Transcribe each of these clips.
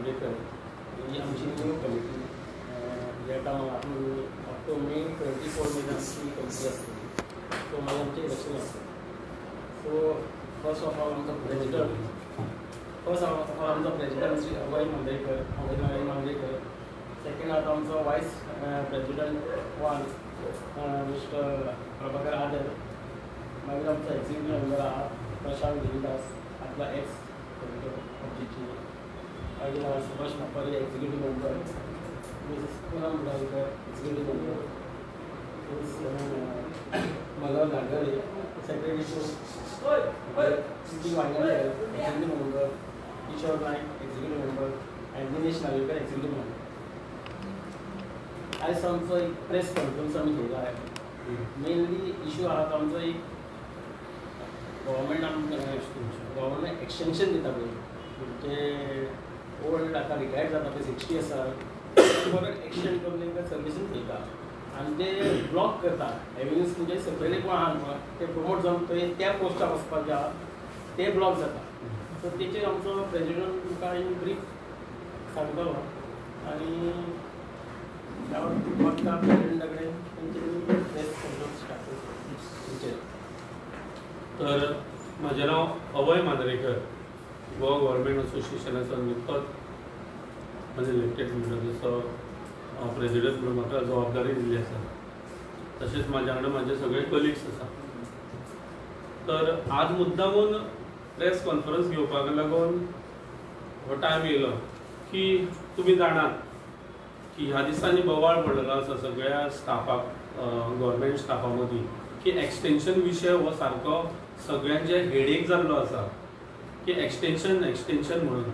मांद्रेकर ही आमची new committee ह्या टायमार अप टू मे 24 मेन आमची कमिटी आसतली. सो मागीर आमचें इलेक्शन आसतलें. सो फर्स्ट ऑफ ऑल आमचो प्रेजिडेंट श्री अभय मांद्रेकर. सेकंड आता आमचो वायस प्रेजिडेंट वन मिस्टर प्रभाकर आदर. मागीर आमचो एक्झिक्युटीव मेंबर आहा प्रशांत गिरीदास, आपला एक्स कमिटी. मागीर Subhash Mapari executive member, Mrs Poonam Mudalkar executive member, Malhar Nagare secretary सिटी Wangde executive member, Kishor Nayak executive member आनी दिनेश नार्वेकर एक्झिक्युटीव मेंबर. आयज आमचो एक प्रेस कॉन्फरन्स आमी घेयला. मेनली इशू आहा तो आमचो एक गव्हर्मेंट एक्सटेंशन दिता पळय, म्हणजे ओल्ड आतां रिटायर्ड जाता पळय 60 आसा परत एक्सटेंड करून तांकां सर्विसीस दिता आनी ते ब्लॉक करता. एव्हेन्यूज म्हणजे सकयले कोण आहा न्हू ते प्रमोट जावन थंय त्या पोस्टार वचपाक आहा ते ब्लॉक जाता. सो तेचेर आमचो प्रेजिडेंट तुमकां इन ब्रीफ सांगतलो आनी वखदां प्रेजिडेंटा कडेन तेंच्यांनी प्रेस कॉन्फरन्स स्टार्ट करता. तर म्हजें नांव अभय मांद्रेकर. गोवा गव्हर्मेंट असोसिएशनाचो नुकतोच म्हणजे इलेक्टेड मेंबर प्रेजिडेंट म्हणून म्हाका जबाबदारी दिल्ली आसा. तशेंच म्हाज्या वांगडा म्हाजे सगळे कलिग्स आसा. तर आज मुद्दामून प्रेस कॉन्फरन्स घेवपाक लागून हो टायम येयलो की तुमी जाणात की ह्या दिसांनी बोवाळ पडलेलो आसा सगळ्या स्टाफाक, गव्हर्मेंट स्टाफा मदीं की एक्सटेंशन विशय हो सारको सगळ्यांचे हेडेक जाल्लो आसा की एक्सटेंशन म्हणून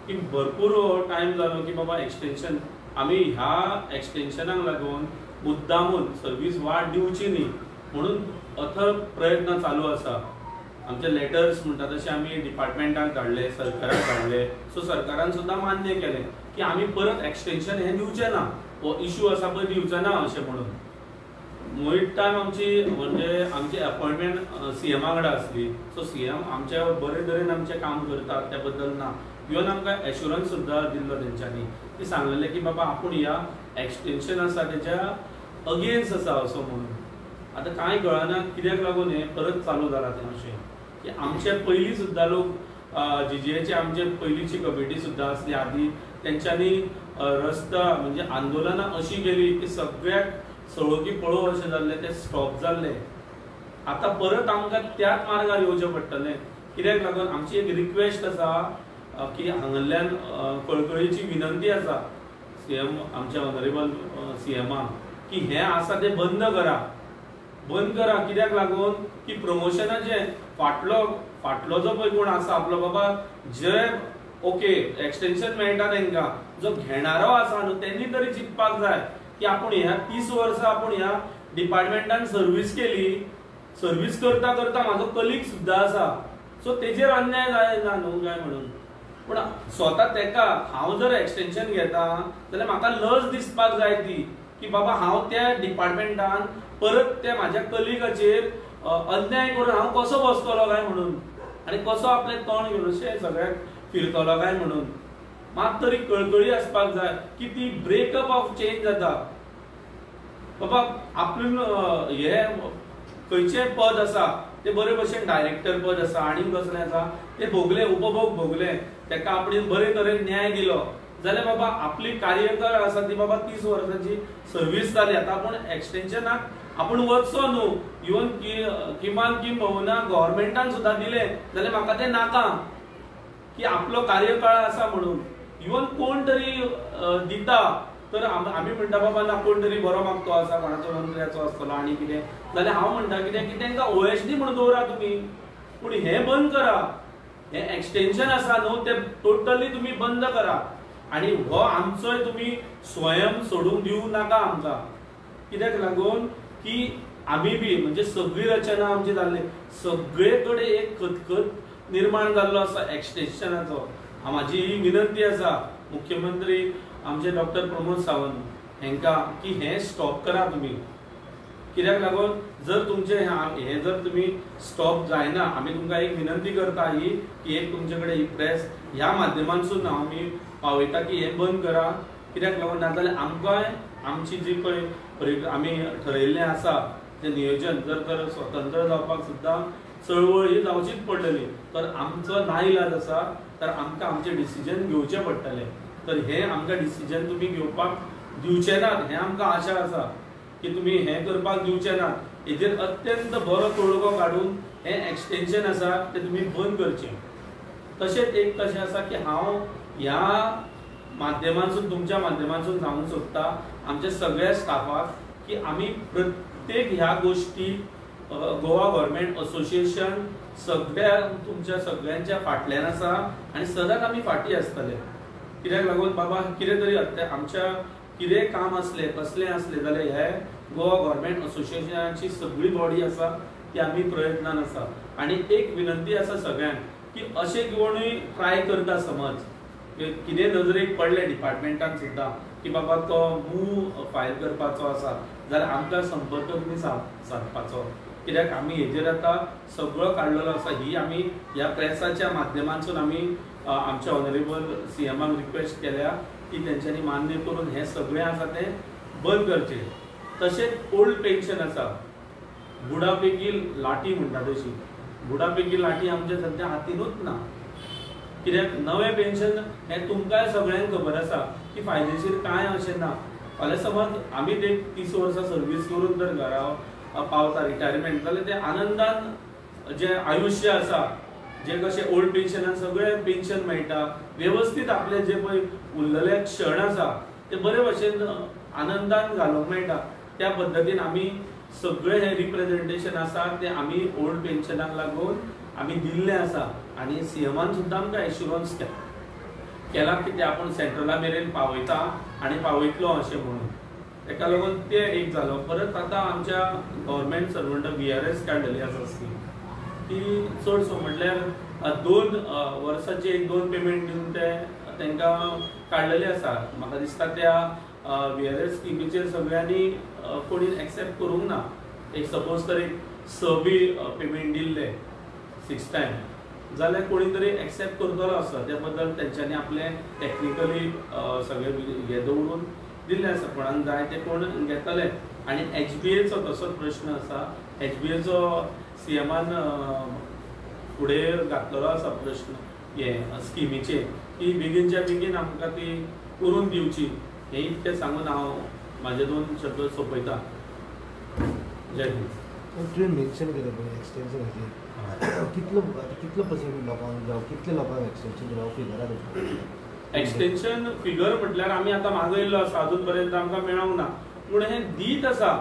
की भरपूर टायम जालो की बाबा एक्सटेंशन आमी ह्या एक्सटेंशनाक लागून मुद्दामून सर्वीस वाड दिवची न्ही म्हणून अथक प्रयत्न चालू आसा. आमचे लेटर्स म्हणटा तशें आमी डिपार्टमेंटाक धाडले, सरकाराक धाडले. सो सरकारान सुद्दां मान्य केलें की आमी परत एक्सटेंशन हें दिवचें ना, हो इशू आसा पळय दिवचो ना अशें म्हणून. मोईट टायम आमची म्हणजे आमची अपॉइंटमेंट सीएमा कडेन आसली. सो सीएम आमचे बरे तरेन आमचें काम करतात त्या बद्दल ना. इवन आमकां एश्युरन्स सुद्दां दिल्लो तेंच्यांनी की सांगलेलें की बाबा आपूण ह्या एक्सटेंशन आसा तेच्या अगेन्स्ट आसा असो म्हणून. आतां कांय कळना कित्याक लागून हें परत चालू जालां तें अशें की आमचे पयलीं सुद्दां लोक जीजीएची आमचे पयलींची कमिटी सुद्दां आसली आदी तेंच्यांनी रस्ता म्हणजे आंदोलनां अशी केली की सगळ्याक सळोकी पळोव अशें जाल्लें तें स्टॉप जाल्लें. आतां परत आमकां त्याच मार्गार येवचें पडटलें. कित्याक लागून आमची एक रिक्वेस्ट आसा की हांगांतल्यान कळकळीची विनंती आसा सीएम आमच्या ऑनरेबल सीएमाक की हें आसा तें बंद करा. कित्याक लागून की प्रमोशनाचे फाटलो जो पळय कोण आसा आपलो बाबा जे ओके एक्सटेंशन मेळटा तांकां जो घेणारो आसा न्हू तेणी तरी चिंतपाक जाय की आपूण ह्या 30 वर्सां आपूण ह्या डिपार्टमेंटान सर्वीस केली, सर्वीस करता करता म्हाजो कलीग सुद्दां आसा. सो तेजेर अन्याय जायना न्हू काय म्हणून. पूण स्वता तेका हांव जर एक्सटेंशन घेता जाल्यार म्हाका लज दिसपाक जाय ती की बाबा हांव त्या डिपार्टमेंटान परत त्या म्हाज्या कलिगाचेर अन्याय करून हांव कसो बसतलो काय म्हणून आनी कसो आपलें तोंड घेवन अशें सगळ्याक फिरतलो काय म्हणून. मात तरी कळकळी आसपाक जाय की ती ब्रेकअप ऑफ चेंज जाता. बाबा आपूण हे खंयचें पद आसा ते बरे भशेन डायरेक्टर पद आसा आनी कसलें आसा ते भोगले उपभोग भोगले तेका आपणे बरे तरेन न्याय दिलो जाल्यार बाबा आपली कार्यकाळ आसा ती बाबा 30 वर्सांची सर्वीस जाली. आतां आपूण एक्सटेंशनाक आपूण वचचो न्हू. इवन किमान भोवना गव्हर्मेंटान सुद्दां दिले जाल्यार म्हाका तें नाका की आपलो कार्यकाळ आसा म्हणून. इवन कोण तरी दिता तर आमी म्हणटा बाबा ना कोण तरी बरो मागतो आसा कोणाचो मंत्र्याचो आसतलो आनी कितें जाल्यार हांव म्हणटा कितें की तांकां ओएसडी म्हणून दवरा तुमी. पूण हें बंद करा. हें एक्सटेंशन आसा न्हू तें टोटली तुमी बंद करा आनी हो आमचोय तुमी स्वयं सोडून दिवं नाका आमकां. कित्याक लागून की आमी बी म्हणजे सगळी रचना आमची जाल्ली सगळे कडेन एक खतखत निर्माण जाल्लो आसा एक्सटेंशनाचो. म्हाजी ही विनंती आसा मुख्यमंत्री आमचे डॉक्टर प्रमोद सावंत हांकां की हें स्टॉप करा तुमी कित्याक लागून जर तुमचे हे जर तुम्ही स्टॉप जायना, आमी तुमकां एक विनंती करता ही की एक तुमचे कडेन ही प्रेस ह्या माध्यमांतसून आमी पावयता की हे बंद करा, कित्याक लागून नाजाल्यार आमकांय आमची जी पळय आमी ठरयल्लें आसा तें नियोजन जर तर स्वतंत्र जावपाक सुद्दां चळवळ ही जावचीच पडटली, तर आमचो नाइलाज आसा, तर आमकां आमचे डिसिजन घेवचें पडटलें. तर हे आमकां डिसिजन तुमी घेवपाक दिवचे नात हे आमकां आशा आसा की तुमी हें करपाक दिवचे नात. हेजेर अत्यंत बरो तोडगो काडून हें एक्सटेंशन आसा तें तुमी बंद करचें. तशेंच एक कशें आसा की हांव ह्या माध्यमांतसून तुमच्या माध्यमांतसून सांगूंक सोदता आमच्या सगळ्या स्टाफाक की आमी प्रत्येक ह्या गोष्टी गोवा गव्हर्मेंट असोसिएशन सगळ्या तुमच्या सगळ्यांच्या फाटल्यान आसा आनी सदांच आमी फाटीं आसतले. कित्याक लागून बाबा कितें तरी आमच्या कितें काम असलें कसलें असलें जाल्यार हे गोवा गव्हर्मेंट असोसिएशनाची सगळी बॉडी आसा ती आमी प्रयत्नान आसा. आनी एक विनंती आसा सगळ्यांक की अशें कोणूय ट्राय करता समज कितें नजरेक पडलें डिपार्टमेंटान सुद्दां की बाबा तो मूव फायल करपाचो आसा जाल्यार आमकां संपर्क तुमी सादपाचो. कित्याक आमी हेजेर आतां सगळो काडलेलो आसा. ही आमी ह्या प्रेसाच्या माध्यमांतसून आमी आमच्या ऑनरेबल CMाक रिक्वेस्ट केल्या की तेंच्यांनी मान्य करून हें सगळें आसा तें बंद करचें. तशेंच ओल्ड पेन्शन आसा, बुडापेगी लाटी म्हणटा तशी, बुडापेगी लाटी आमच्या सद्या हातीनूच ना. कित्याक नवें पेन्शन हें तुमकांय सगळ्यांक खबर आसा की फायदेशीर कांय अशें ना. फाल्यां समज आमी ते 30 वर्सां सर्वीस करून जर घरा पावता रिटायरमेंट जाल्यार ते आनंदान जें आयुश्य आसा जे कशें ओल्ड पेन्शनान सगळें पेन्शन मेळटा, वेवस्थीत आपले जे पळय उरलेले क्षण आसा ते बरे भशेन आनंदान घालूंक मेळटा. त्या पद्दतीन आमी सगळें हें रिप्रेझेंटेशन आसा तें आमी ओल्ड पेन्शनाक लागून आमी दिल्लें आसा. आनी CMान सुद्दां आमकां एश्युरन्स केला की ते आपूण सेंट्रला मेरेन पावयता आनी पावयतलो अशें म्हणून. ताका लागून ते एक जालो. परत आतां आमच्या गव्हर्मेंट सर्वंट VRS काडलेली आसा स्कीम, ती चडसो म्हटल्यार 2 वर्साची 1-2 पेमेंट दिवन ते तांकां काडलेली आसा. म्हाका दिसता त्या VRS स्किमीचेर सगळ्यांनी कोणी एक्सेप्ट करूंक ना. एक सपोज तर एक 6 पेमेंट दिल्ले 6 टायम जाल्यार कोणी तरी एक्सेप्ट करतलो आसा. त्या बद्दल तेंच्यांनी आपले टेक्निकली सगळे हे दवरून दिल्ले आसा. कोणाक जाय ते कोण घेतले. आनी HBAचो तसोच प्रश्न आसा. HBAचो CMान फुडें घातलेलो आसा प्रश्न हे स्किमीचेर की बेगीनच्या बेगीन आमकां ती करून दिवची. हे इतकें सांगून हांव म्हाजे 2 शब्द सोंपयता. जय हिंद. तुवें मेन्शन केलें पळय एक्सटेन्शनाचेर कितलो पर्सेंट लोकांक जावं कितले लोकांक एक्सटेन्शन जावं फिगरान एक्सटेन्शन फिगर म्हटल्यार आमी आतां मागयल्लो आसा, अजून पर्यंत आमकां मेळोंक ना. पूण हें दीत आसा,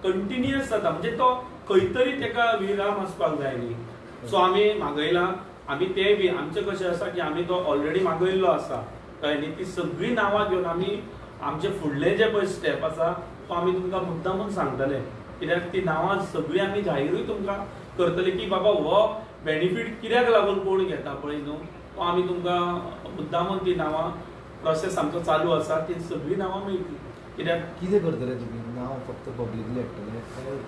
कंटिन्युअस जाता. म्हणजे तो खंय तरी तेका विराम आसपाक जाय न्ही. सो आमी मागयला. आमी ते बी आमचें कशें आसा की आमी तो ऑलरेडी मागयल्लो आसा कळ्ळें न्ही. ती सगळीं नांवां घेवन आमी आमचे फुडले जे पळय स्टेप आसा तो आमी तुमकां मुद्दामून सांगतले. कित्याक ती नांवां सगळीं आमी जाहीरूय तुमकां करतले की बाबा हो बेनिफीट कित्याक लागून कोण घेता पळय न्हू, तो आमी तुमकां मुद्दामून ती नांवां प्रोसेस आमचो चालू आसा ती सगळीं नांवां मेळटली. कित्याक कितें करतले तुमी? नांव फक्त पब्लिकली हाडटले काय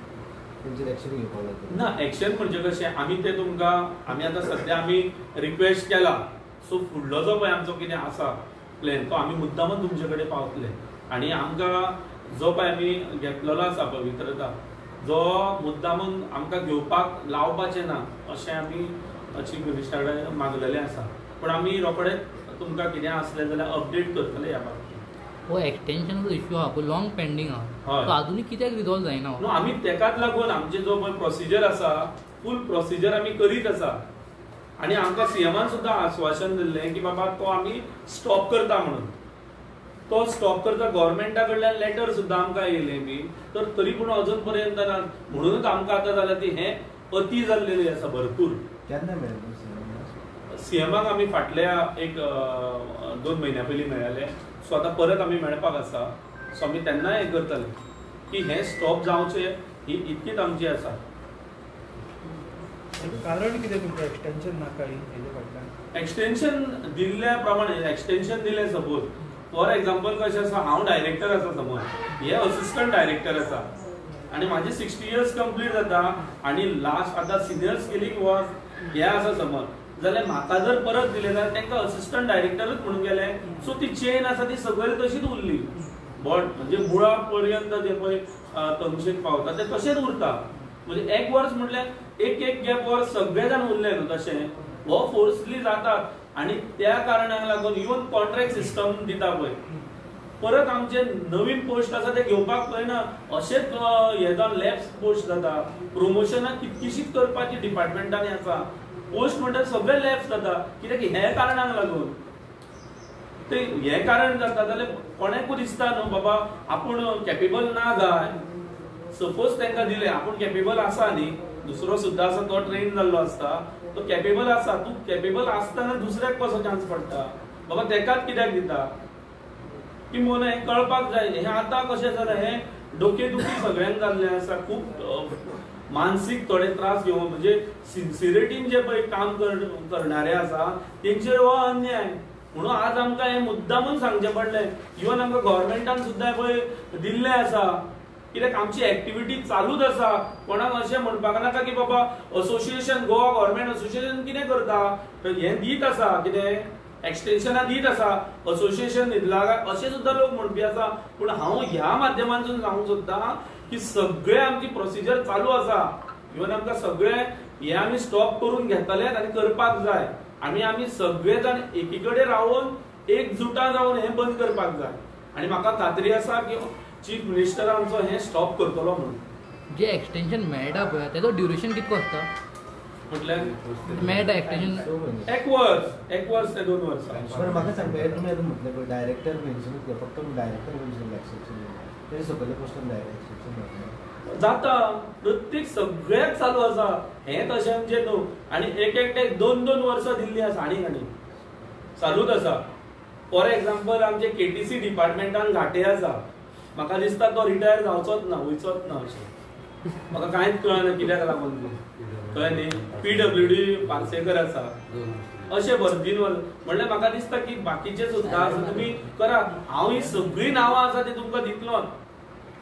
तेंचेर एक्शन घेवपाक लागतले? ना, एक्शन म्हणजे कशें आमी ते तुमकां आमी आतां सद्या आमी रिक्वेस्ट केला. सो फुडलो जो पळय आमचो कितें आसा प्लॅन तो आमी मुद्दामून तुमचे कडेन पावतले. आनी आमकां जो पळय आमी घेतलेलो आसा पवित्रता जो मुद्दामून आमकां घेवपाक लावपाचें ना अशें आमी चीफ मिनिस्टरा कडेन मागलेलें आसा. पूण आमी रोखडेच तुमकां कितें आसलें जाल्यार अपडेट करतले ह्या बाबतींत. हो एक्सटेन्शनाचो इश्यू आहा पळय लॉंग पेंडींग आहा, हय. तो आजुनूय कित्याक रिजॉल्व जायना? न्हू, आमी तेकाच लागून आमचे जो पळय प्रोसिजर आसा फूल प्रोसिजर आमी करीत आसा. आनी आमकां CMान सुद्दां आश्वासन दिल्लें की बाबा तो आमी स्टॉप करता म्हणून. तो स्टॉप करता गव्हर्मेंटा कडल्यान लेटर सुद्दां आमकां येयलें बी. तर तरी पूण अजून पर्यंत ना. म्हणूनच आमकां आतां जाल्यार ती हें अती जाल्लेली आसा भरपूर. केन्ना मेळटलें CMाक आमी फाटल्या एक 2 म्हयन्या पयलीं मेळ्ळेले. सो आतां परत आमी मेळपाक आसा. सो आमी तेन्नाय हें करतले की हें स्टॉप जावचें ही इतकीच आमची आसा. कारण कितें तुमकां एक्सटेन्शन नाका हेजे फाटल्यान? एक्सटेन्शन दिल्ल्या प्रमाणे एक्सटेन्शन दिलें सपोज फॉर एग्जाम्पल कशें आसा हांव डायरेक्टर आसा समज हे असिस्टंट डायरेक्टर आसा आणि माझे 60 इयर्स कंप्लीट जाता आणि लास्ट आता सिनियर स्किलिंग वर्क हे आसा समज जाल्यार म्हाका जर परत दिले जाल्यार तांकां असिस्टंट डायरेक्टरच म्हणून गेले. सो ती चेन आसा ती सगळी तशीच उरली. बट म्हणजे मुळा पर्यंत जे पळय तंगशेक पावता ते तशेंच उरता. म्हणजे एक वर्स म्हटल्यार एक गॅप वर्स सगळे जाण उरले न्हू तशें हो फोर्सली जातात. आणि त्या कारणाक लागून इवन कॉन्ट्रॅक्ट सिस्टम दिता पळय परत आमचे नवीन पोस्ट आसा ते घेवपाक पळयना. अशेंच हे जावन लॅब्स पोस्ट जाता. प्रमोशनां कितकीशीच करपाची डिपार्टमेंटांनी आसा. पोस्ट म्हणटा सगळे लॅब्स जाता. कित्याक हे कारणाक लागून ते हे कारण जाता जाल्यार कोणाकूय दिसता न्हू बाबा आपूण कॅपेबल ना गाय. सपोज तांकां दिले आपूण कॅपेबल आसा न्ही दुसरो सुद्दां आसा तो ट्रेन जाल्लो आसता तो कॅपेबल आसा. तूं कॅपेबल आसतना दुसऱ्याक कसो चान्स पडटा बाबा तेकाच कित्याक दिता की मला हे कळपाक जाय. हे आतां कशें जालें हे डोकेदुखी सगळ्यांक जाल्लें आसा. खूब मानसीक थोडे त्रास घेवन म्हणजे सिन्सिरिटीन जे पळय काम करणारे आसा तेंचेर हो अन्याय. म्हणून आज आमकां हे मुद्दामून सांगचें पडलें. इवन आमकां गव्हर्मेंटान सुद्दां पळय दिल्लें आसा कित्याक आमची एक्टिविटी चालूच आसा. कोणाक अशें म्हणपाक नाका की बाबा असोसिएशन गोवा गव्हर्मेंट असोसिएशन कितें करता हें दीत आसा कितें एक्सटेन्शनां दीत आसा असोसिएशन दितला अशें सुद्दां लोक म्हणपी आसा. पूण हांव ह्या माध्यमांतून सांगूंक सोदतां की सगळे आमची प्रोसिजर चालू आसा. इवन आमकां सगळे हे आमी स्टॉप करून घेतले आनी करपाक जाय. आमी सगळे जाण एकी कडेन रावन एकजुटां जावन हें बंद करपाक जाय. आनी म्हाका खात्री आसा की चीफ मिनिस्टर आमचो हें स्टॉप करतलो म्हणून. जे एक्सटेन्शन मेळटा पळय तेजो ड्युरेशन कितको आसता म्हटल्यार मेळटा एक्सटेन्शन एक वर्स ते 2 वर्सां. बरं म्हाका सांग तुमी आतां म्हटलें पळय डायरेक्टर मेन्शन केलें फक्त डायरेक्टर मेन्शन एक्सेप्शन तेजे सकयले पोस्टान डायरेक्ट एक्सेप्शन जाता. प्रत्येक सगळ्याक चालू आसा. हें तशें म्हणजे न्हू. आनी एक 2 वर्सां दिल्ली आसा आनी चालूच आसा. फॉर एक्झाम्पल आमचे केटीसी डिपार्टमेंटान घाटे आसा. म्हाका दिसता तो रिटायर जावचोच ना वयचोच ना अशें म्हाका कांयच कळना कित्याक लागून कळ्ळें न्ही. PWD पार्सेकर आसा अशें भरतीन म्हणल्यार म्हाका दिसता की बाकीचे सुद्दां आसा तुमी करात. हांव ही सगळीं नांवां आसा ती तुमकां दितलोच.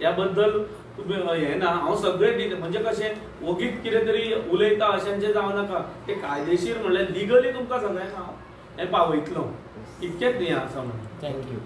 ह्या बद्दल तुमी हें ना हांव सगळें दित म्हणजे कशें वगीत कितें तरी उलयता अशेंचें जावं नाका. ते कायदेशीर म्हणल्यार लिगली तुमकां सगळ्यांक हांव हें पावयतलो. इतकेंच न्ही आसा म्हणून. थँक्यू.